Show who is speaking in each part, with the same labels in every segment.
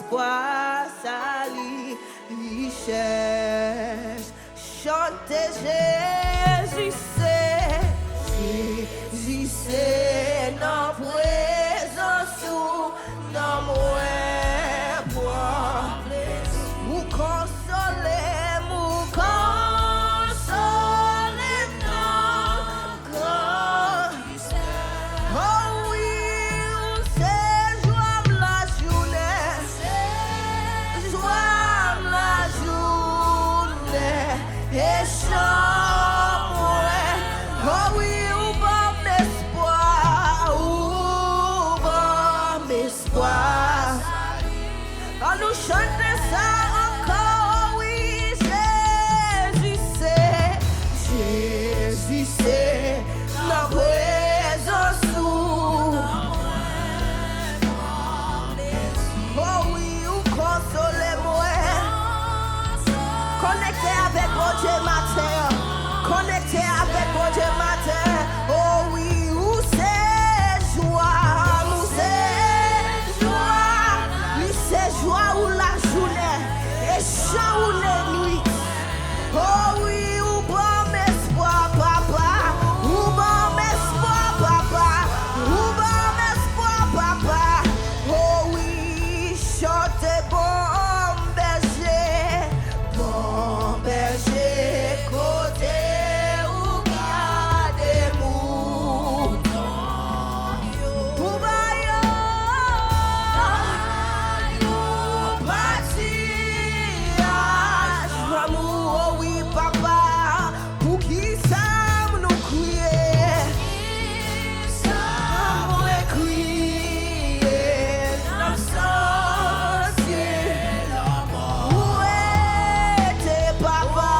Speaker 1: espoir, sa richesse. Chantez Jésus, c'est dans présence ou dans moi bois. Vous consolez, vous consolez encore. Oh oui, c'est joie la journée, joie la journée et chambre. Oh oui, ou bon espoir. À nous chanter ça encore, oui, Jésus c'est la présence où. Oh oui, ou consolez-moi. Connectez avec mon Dieu matin. Connectez avec mon Dieu matin. Oh oui, où c'est joie, où c'est joie ou la journée et chant ou la nuit. Oh oui, ou bon espoir, papa. Ou bon espoir, papa. Ou bon espoir, papa. Oh oui, chantez bon berger, côté ou gardez moutons. Ou oh oui, papa, pour qui ça nous crier, nous sorciers. Où était papa?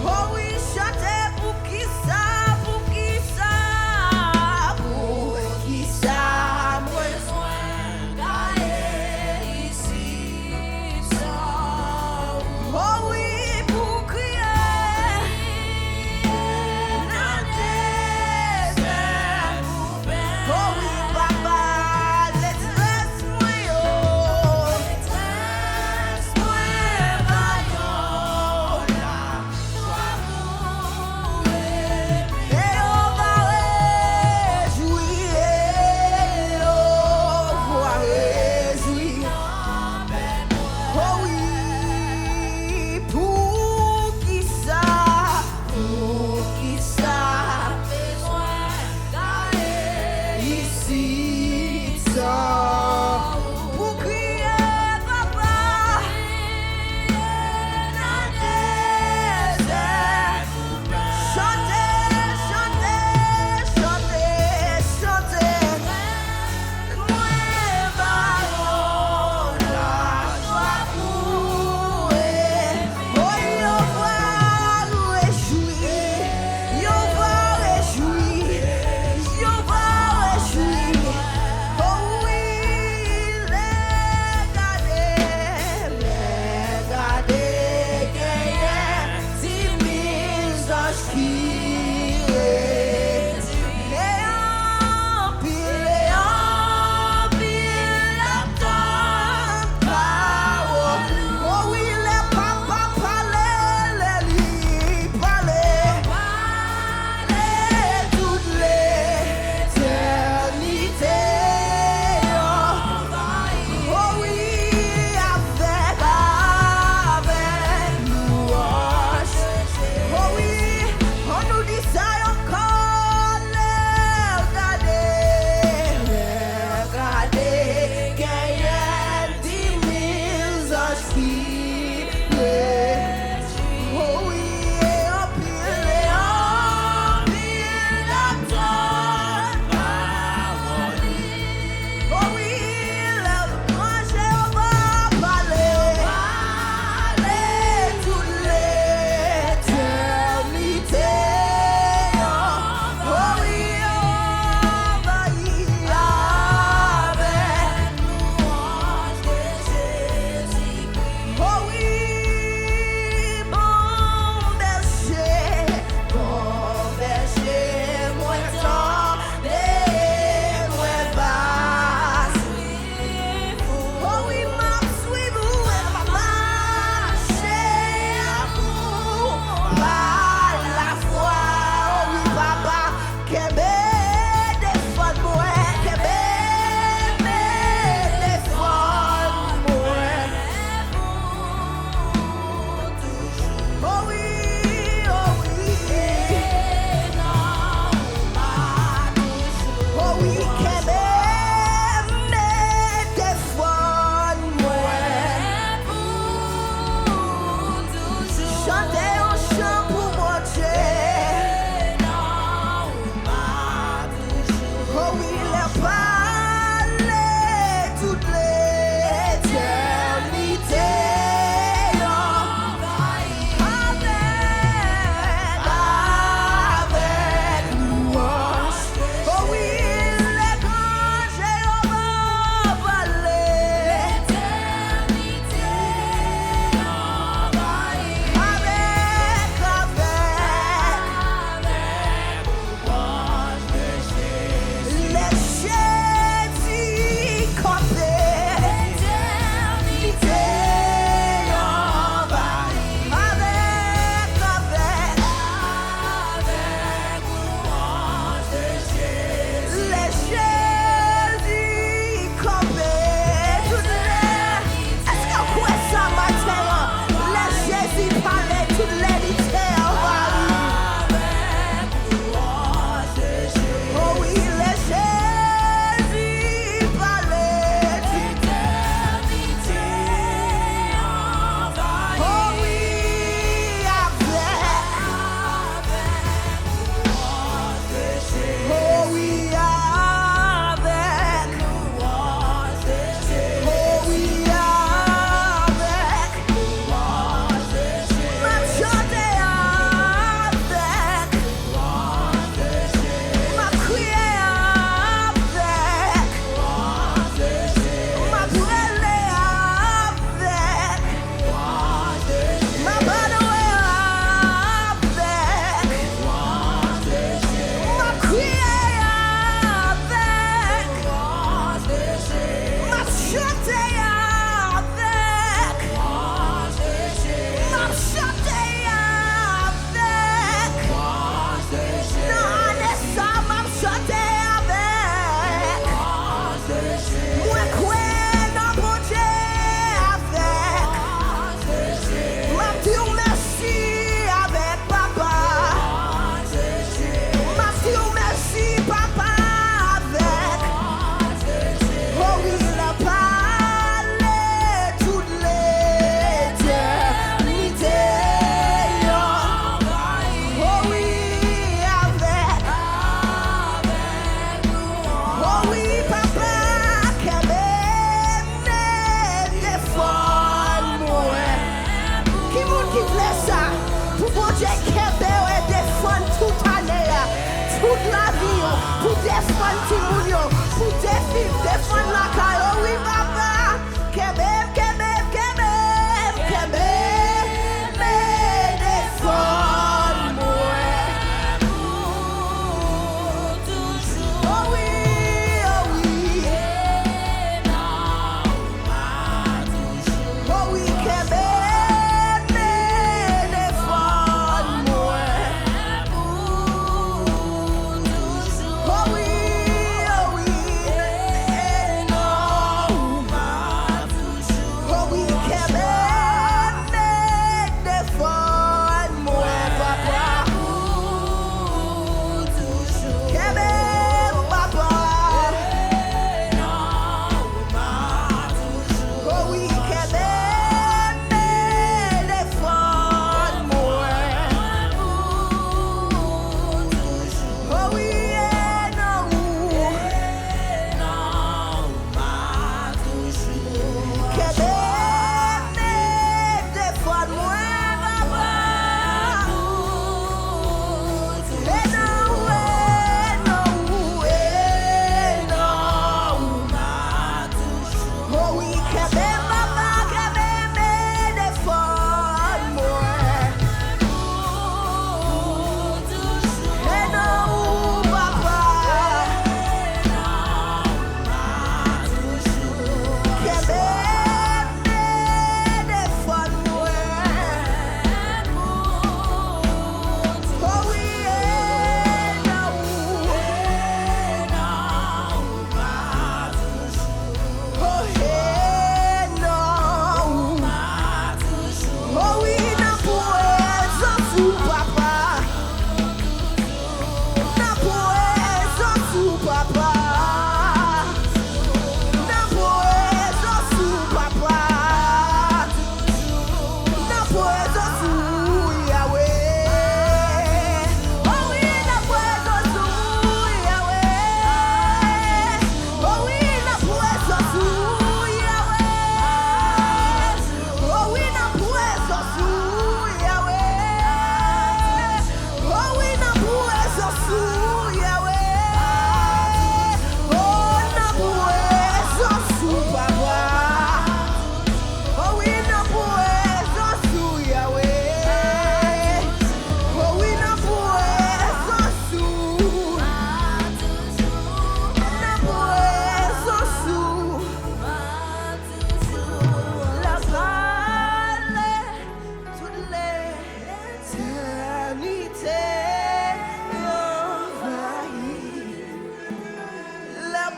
Speaker 1: Oh oui, chantez pour qui ça, pour qui ça, oh oui, pour crier dans des airs. Oh oui, papa, let's rest moi yo. Et on va réjouir, on va réjouir. Oh oui, pour qui ça, ici ça, pour crier papa, dans des airs. Chantez, moi baron la joie pour oh yo va réjouir, yo va réjouir. Oh oui,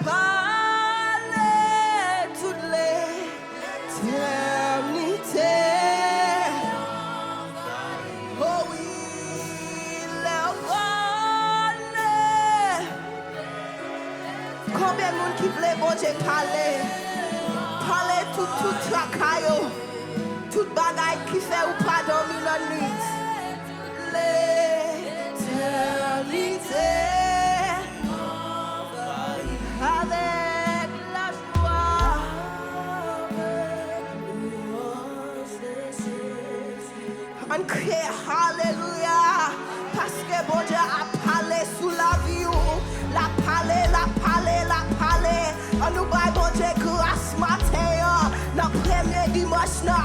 Speaker 1: parler toute l'éternité. Oh oui, leur parler. Combien de monde qui voulait bon Dieu parler? Parler tout travail, tout bagaille qui fait ou pas dormir la nuit. L'éternité. Avec la joie, on crie Alléluia, parce que bon Dieu a parlé sous la vie, la parlé. On nous bat bon Dieu grâce matin, notre premier dimanche dans